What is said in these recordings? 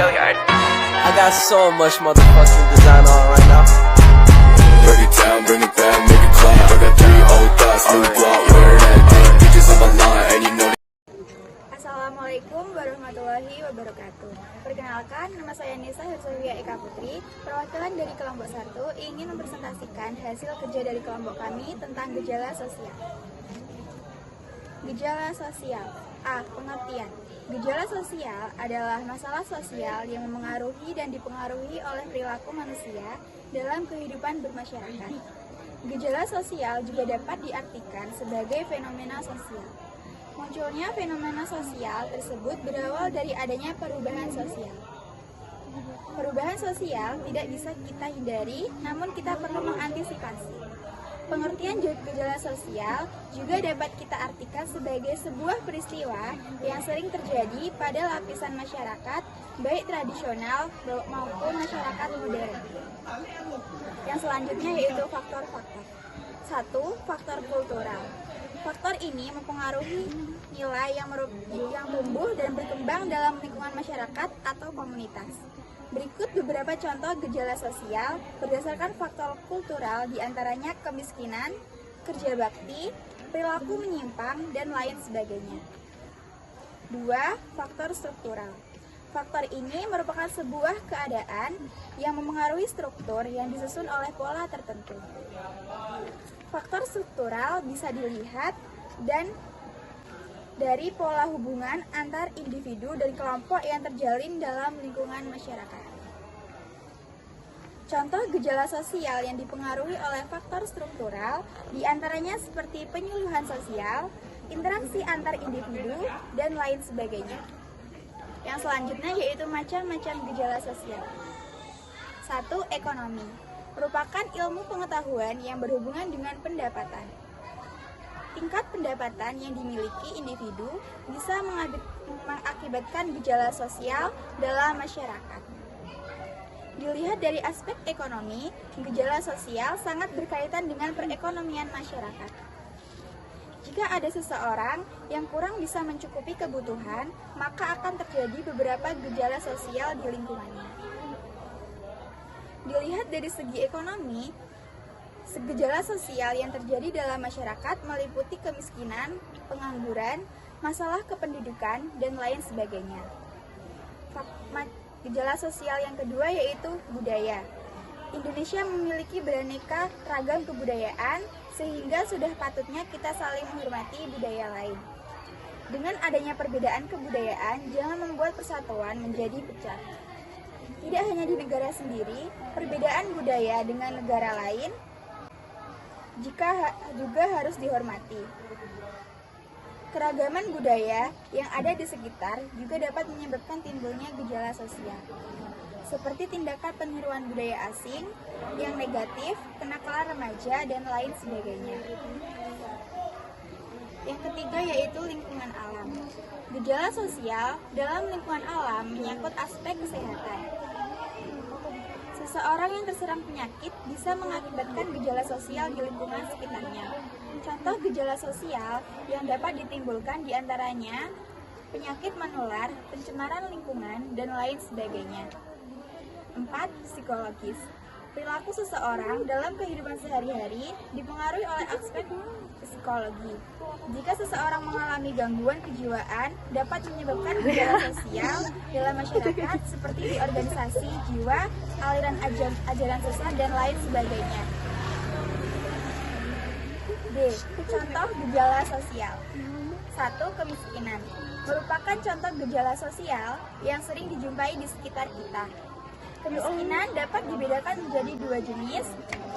I got so much motherfucking design on right now. Break it down, bring it back, make it clap. I got 3 old thoughts, new block, where that day. Bitches on my line, and you know. Assalamualaikum warahmatullahi wabarakatuh. Perkenalkan, nama saya Nisa Hirsawiyah Eka Putri. Perwakilan dari kelompok 1 ingin mempresentasikan hasil kerja dari kelompok kami tentang gejala sosial. Gejala sosial. A. Pengertian. Gejala sosial adalah masalah sosial yang memengaruhi dan dipengaruhi oleh perilaku manusia dalam kehidupan bermasyarakat. Gejala sosial juga dapat diartikan sebagai fenomena sosial. Munculnya fenomena sosial tersebut berawal dari adanya perubahan sosial. Perubahan sosial tidak bisa kita hindari, namun kita perlu mengantisipasi. Pengertian gejala sosial juga dapat kita artikan sebagai sebuah peristiwa yang sering terjadi pada lapisan masyarakat, baik tradisional maupun masyarakat modern. Yang selanjutnya yaitu faktor-faktor. 1. Faktor kultural. Faktor ini mempengaruhi nilai yang tumbuh dan berkembang dalam lingkungan masyarakat atau komunitas. Berikut beberapa contoh gejala sosial berdasarkan faktor kultural, diantaranya kemiskinan, kerja bakti, perilaku menyimpang, dan lain sebagainya. 2. Faktor struktural. Faktor ini merupakan sebuah keadaan yang memengaruhi struktur yang disusun oleh pola tertentu. Faktor struktural bisa dilihat dari pola hubungan antar individu dan kelompok yang terjalin dalam lingkungan masyarakat. Contoh gejala sosial yang dipengaruhi oleh faktor struktural diantaranya seperti penyuluhan sosial, interaksi antar individu, dan lain sebagainya. Yang selanjutnya yaitu macam-macam gejala sosial. 1. Ekonomi. Merupakan ilmu pengetahuan yang berhubungan dengan pendapatan. Tingkat pendapatan yang dimiliki individu bisa mengakibatkan gejala sosial dalam masyarakat. Dilihat dari aspek ekonomi, gejala sosial sangat berkaitan dengan perekonomian masyarakat. Jika ada seseorang yang kurang bisa mencukupi kebutuhan, maka akan terjadi beberapa gejala sosial di lingkungannya. Dilihat dari segi ekonomi, gejala sosial yang terjadi dalam masyarakat meliputi kemiskinan, pengangguran, masalah kependudukan, dan lain sebagainya. Gejala sosial yang kedua yaitu budaya. Indonesia memiliki beraneka ragam kebudayaan, sehingga sudah patutnya kita saling menghormati budaya lain. Dengan adanya perbedaan kebudayaan, jangan membuat persatuan menjadi pecah. Tidak hanya di negara sendiri, perbedaan budaya dengan negara lain juga harus dihormati. Keragaman budaya yang ada di sekitar juga dapat menyebabkan timbulnya gejala sosial, seperti tindakan peniruan budaya asing yang negatif, kenakalan remaja, dan lain sebagainya. Yang ketiga yaitu lingkungan alam. Gejala sosial dalam lingkungan alam menyangkut aspek kesehatan. Seseorang yang terserang penyakit bisa mengakibatkan gejala sosial di lingkungan sekitarnya. Contoh gejala sosial yang dapat ditimbulkan diantaranya penyakit menular, pencemaran lingkungan, dan lain sebagainya. 4. Psikologis. Perilaku seseorang dalam kehidupan sehari-hari dipengaruhi oleh aspek psikologi. Jika seseorang mengalami gangguan kejiwaan, dapat menyebabkan gejala sosial dalam masyarakat seperti di organisasi jiwa, aliran ajaran sesat, dan lain sebagainya. D. Contoh gejala sosial. 1. Kemiskinan. Merupakan contoh gejala sosial yang sering dijumpai di sekitar kita. Kemiskinan dapat dibedakan menjadi 2 jenis,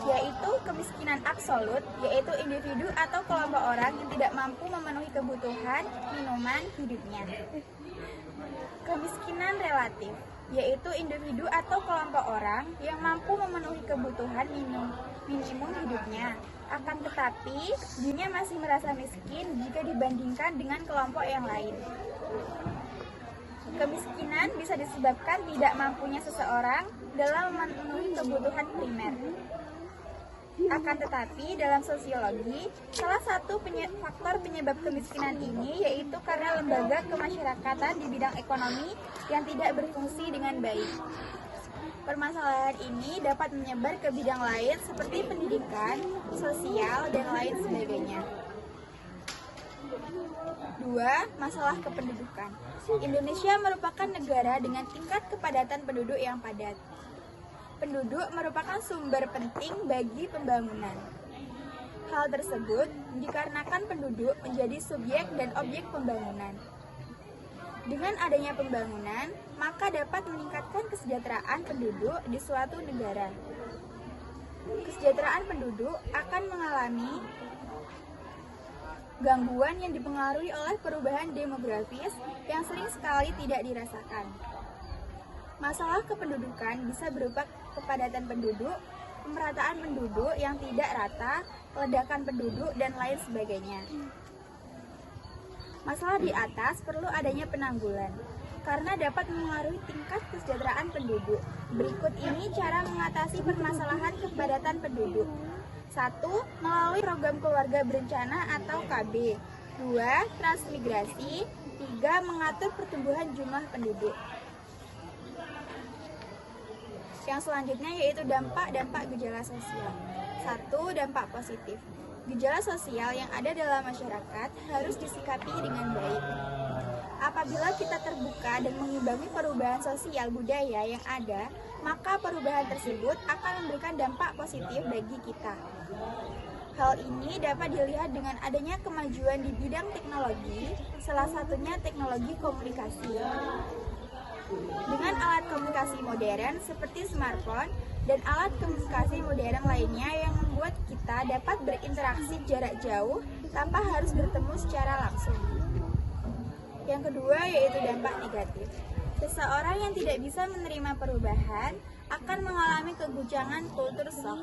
yaitu kemiskinan absolut, yaitu individu atau kelompok orang yang tidak mampu memenuhi kebutuhan minuman hidupnya. Kemiskinan relatif, yaitu individu atau kelompok orang yang mampu memenuhi kebutuhan minimum hidupnya. Akan tetapi, dirinya masih merasa miskin jika dibandingkan dengan kelompok yang lain. Kemiskinan bisa disebabkan tidak mampunya seseorang dalam memenuhi kebutuhan primer. Akan tetapi, dalam sosiologi, salah satu faktor penyebab kemiskinan ini yaitu karena lembaga kemasyarakatan di bidang ekonomi yang tidak berfungsi dengan baik. Permasalahan ini dapat menyebar ke bidang lain seperti pendidikan, sosial, dan lain sebagainya. 2. Masalah kependudukan. Indonesia merupakan negara dengan tingkat kepadatan penduduk yang padat. Penduduk merupakan sumber penting bagi pembangunan. Hal tersebut dikarenakan penduduk menjadi subjek dan objek pembangunan. Dengan adanya pembangunan, maka dapat meningkatkan kesejahteraan penduduk di suatu negara. Kesejahteraan penduduk akan mengalami gangguan yang dipengaruhi oleh perubahan demografis yang sering sekali tidak dirasakan. Masalah kependudukan bisa berupa kepadatan penduduk, pemerataan penduduk yang tidak rata, ledakan penduduk, dan lain sebagainya. Masalah di atas perlu adanya penanggulan, karena dapat mengaruhi tingkat kesejahteraan penduduk. Berikut ini cara mengatasi permasalahan kepadatan penduduk. 1. Melalui program keluarga berencana atau KB. 2. Transmigrasi. 3. Mengatur pertumbuhan jumlah penduduk. Yang selanjutnya yaitu dampak-dampak gejala sosial. 1. Dampak positif. Gejala sosial yang ada dalam masyarakat harus disikapi dengan baik. Apabila kita terbuka dan mengimbangi perubahan sosial budaya yang ada, maka perubahan tersebut akan memberikan dampak positif bagi kita. Hal ini dapat dilihat dengan adanya kemajuan di bidang teknologi, salah satunya teknologi komunikasi. Dengan alat komunikasi modern seperti smartphone dan alat komunikasi modern lainnya yang membuat kita dapat berinteraksi jarak jauh tanpa harus bertemu secara langsung. Yang kedua yaitu dampak negatif. Seseorang yang tidak bisa menerima perubahan akan mengalami keguncangan kultur shock.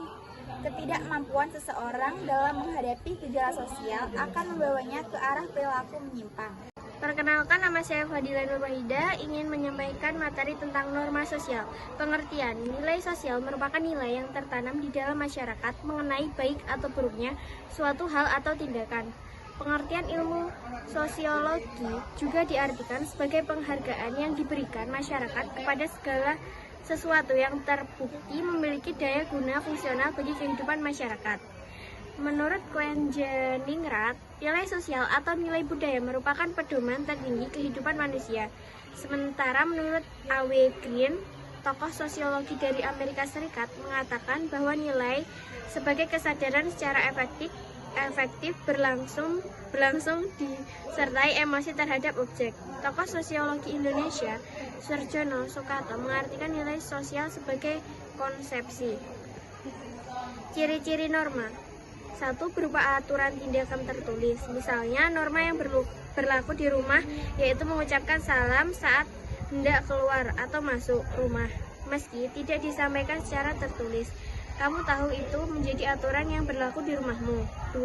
Ketidakmampuan seseorang dalam menghadapi gejala sosial akan membawanya ke arah perilaku menyimpang. Perkenalkan, nama saya Fadila Nur Wahida, ingin menyampaikan materi tentang norma sosial. Pengertian, nilai sosial merupakan nilai yang tertanam di dalam masyarakat mengenai baik atau buruknya suatu hal atau tindakan. Pengertian ilmu sosiologi juga diartikan sebagai penghargaan yang diberikan masyarakat kepada segala sesuatu yang terbukti memiliki daya guna fungsional bagi kehidupan masyarakat. Menurut Koen-Jeningrat, nilai sosial atau nilai budaya merupakan pedoman tertinggi kehidupan manusia. Sementara menurut A.W. Green, tokoh sosiologi dari Amerika Serikat, mengatakan bahwa nilai sebagai kesadaran secara efektif berlangsung disertai emosi terhadap objek. Tokoh sosiologi Indonesia, Surjono Soekarto, mengartikan nilai sosial sebagai konsepsi. Ciri-ciri norma. 1. Berupa aturan tindakan tertulis. Misalnya, norma yang berlaku di rumah yaitu mengucapkan salam saat hendak keluar atau masuk rumah, meski tidak disampaikan secara tertulis. Kamu tahu itu menjadi aturan yang berlaku di rumahmu. 2.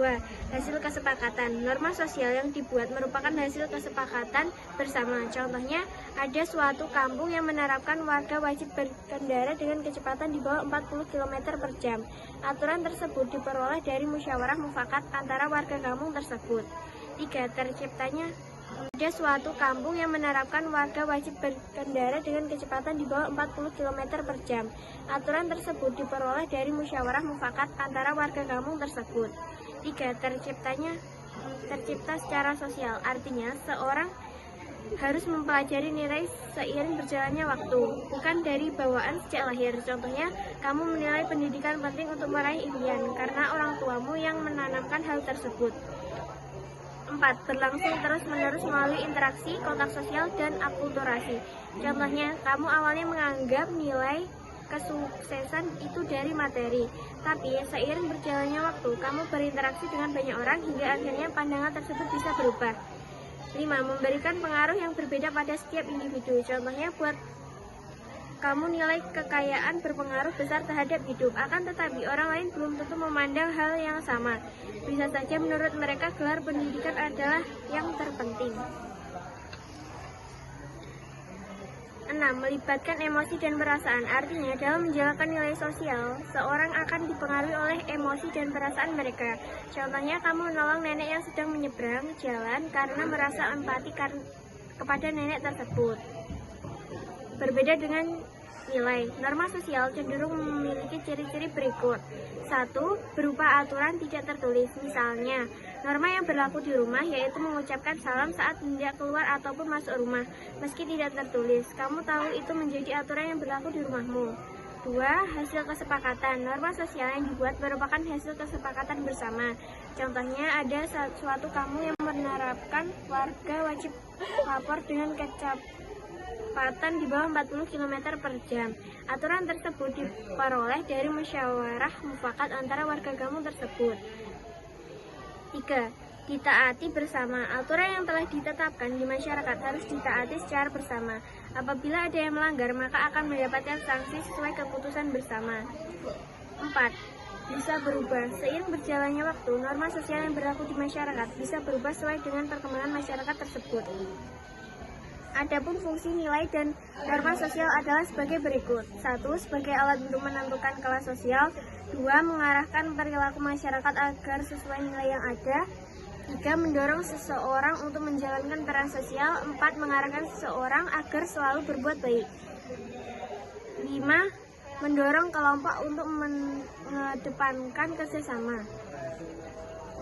Hasil kesepakatan. Norma sosial yang dibuat merupakan hasil kesepakatan bersama. Contohnya, ada suatu kampung yang menerapkan warga wajib berkendara dengan kecepatan di bawah 40 km per jam. Aturan tersebut diperoleh dari musyawarah mufakat antara warga kampung tersebut. 3. Terciptanya ada suatu kampung yang menerapkan warga wajib berkendara dengan kecepatan di bawah 40 km per jam. Aturan tersebut diperoleh dari musyawarah mufakat antara warga kampung tersebut. 3. Tercipta secara sosial, artinya seorang harus mempelajari nilai seiring berjalannya waktu, bukan dari bawaan sejak lahir. Contohnya, kamu menilai pendidikan penting untuk meraih impian karena orang tuamu yang menanamkan hal tersebut. 4. Berlangsung terus-menerus melalui interaksi, kontak sosial, dan akulturasi. Contohnya, kamu awalnya menganggap nilai kesuksesan itu dari materi, tapi seiring berjalannya waktu, kamu berinteraksi dengan banyak orang hingga akhirnya pandangan tersebut bisa berubah. 5. Memberikan pengaruh yang berbeda pada setiap individu. Contohnya, buat kamu nilai kekayaan berpengaruh besar terhadap hidup, akan tetapi orang lain belum tentu memandang hal yang sama. Bisa saja menurut mereka gelar pendidikan adalah yang terpenting. 6. 6. Melibatkan emosi dan perasaan. Artinya, dalam menjalankan nilai sosial, seorang akan dipengaruhi oleh emosi dan perasaan mereka. Contohnya, kamu menolong nenek yang sedang menyeberang jalan karena merasa empati kepada nenek tersebut. Berbeda dengan nilai, norma sosial cenderung memiliki ciri-ciri berikut. 1. Berupa aturan tidak tertulis. Misalnya, norma yang berlaku di rumah yaitu mengucapkan salam saat hendak keluar ataupun masuk rumah, meski tidak tertulis. Kamu tahu itu menjadi aturan yang berlaku di rumahmu. 2. Hasil kesepakatan. Norma sosial yang dibuat merupakan hasil kesepakatan bersama. Contohnya, ada suatu kamu yang menerapkan warga wajib lapor dengan kecepatan di bawah 40 km per jam. Aturan tersebut diperoleh dari musyawarah mufakat antara warga kamu tersebut. 3. Ditaati bersama. Aturan yang telah ditetapkan di masyarakat harus ditaati secara bersama. Apabila ada yang melanggar, maka akan mendapatkan sanksi sesuai keputusan bersama. 4. Bisa berubah. Seiring berjalannya waktu, norma sosial yang berlaku di masyarakat bisa berubah sesuai dengan perkembangan masyarakat tersebut. Adapun fungsi nilai dan norma sosial adalah sebagai berikut. 1. Sebagai alat untuk menentukan kelas sosial. 2. Mengarahkan perilaku masyarakat agar sesuai nilai yang ada. 3. Mendorong seseorang untuk menjalankan peran sosial. 4. Mengarahkan seseorang agar selalu berbuat baik. 5. Mendorong kelompok untuk mengedepankan kerjasama.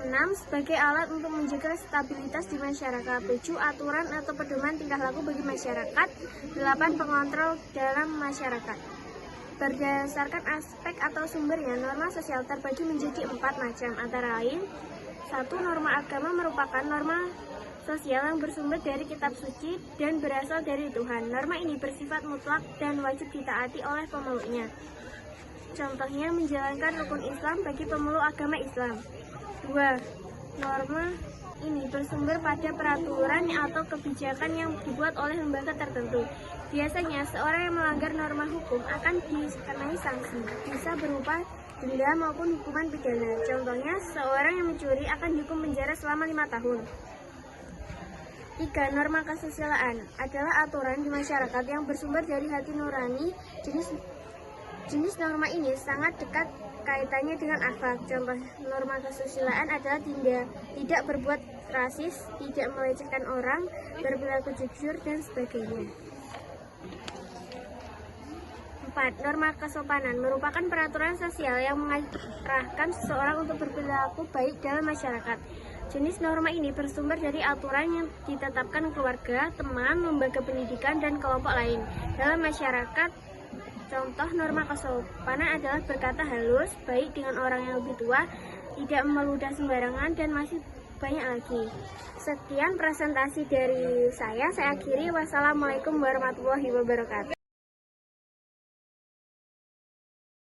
6. Sebagai alat untuk menjaga stabilitas di masyarakat. 7. Aturan atau pedoman tingkah laku bagi masyarakat. 8. Pengontrol dalam masyarakat. Berdasarkan aspek atau sumbernya, norma sosial terbagi menjadi 4 macam, antara lain: 1. Norma agama merupakan norma sosial yang bersumber dari kitab suci dan berasal dari Tuhan. Norma ini bersifat mutlak dan wajib ditaati oleh pemeluknya. Contohnya, menjalankan rukun Islam bagi pemeluk agama Islam. 2. Norma ini bersumber pada peraturan atau kebijakan yang dibuat oleh lembaga tertentu. Biasanya, seorang yang melanggar norma hukum akan dikenai sanksi, bisa berupa denda maupun hukuman pidana. Contohnya, seorang yang mencuri akan dihukum penjara selama 5 tahun. 3. Norma kesusilaan adalah aturan di masyarakat yang bersumber dari hati nurani. Jenis norma ini sangat dekat kaitannya dengan akhlak. Contoh norma kesusilaan adalah tidak berbuat rasis, tidak melecehkan orang, berperilaku jujur, dan sebagainya. 4. Norma kesopanan merupakan peraturan sosial yang mengarahkan seseorang untuk berperilaku baik dalam masyarakat. Jenis norma ini bersumber dari aturan yang ditetapkan keluarga, teman, lembaga pendidikan, dan kelompok lain dalam masyarakat. Contoh norma kesopanan adalah berkata halus, baik dengan orang yang lebih tua, tidak meludah sembarangan, dan masih banyak lagi. Sekian presentasi dari saya akhiri. Wassalamualaikum warahmatullahi wabarakatuh.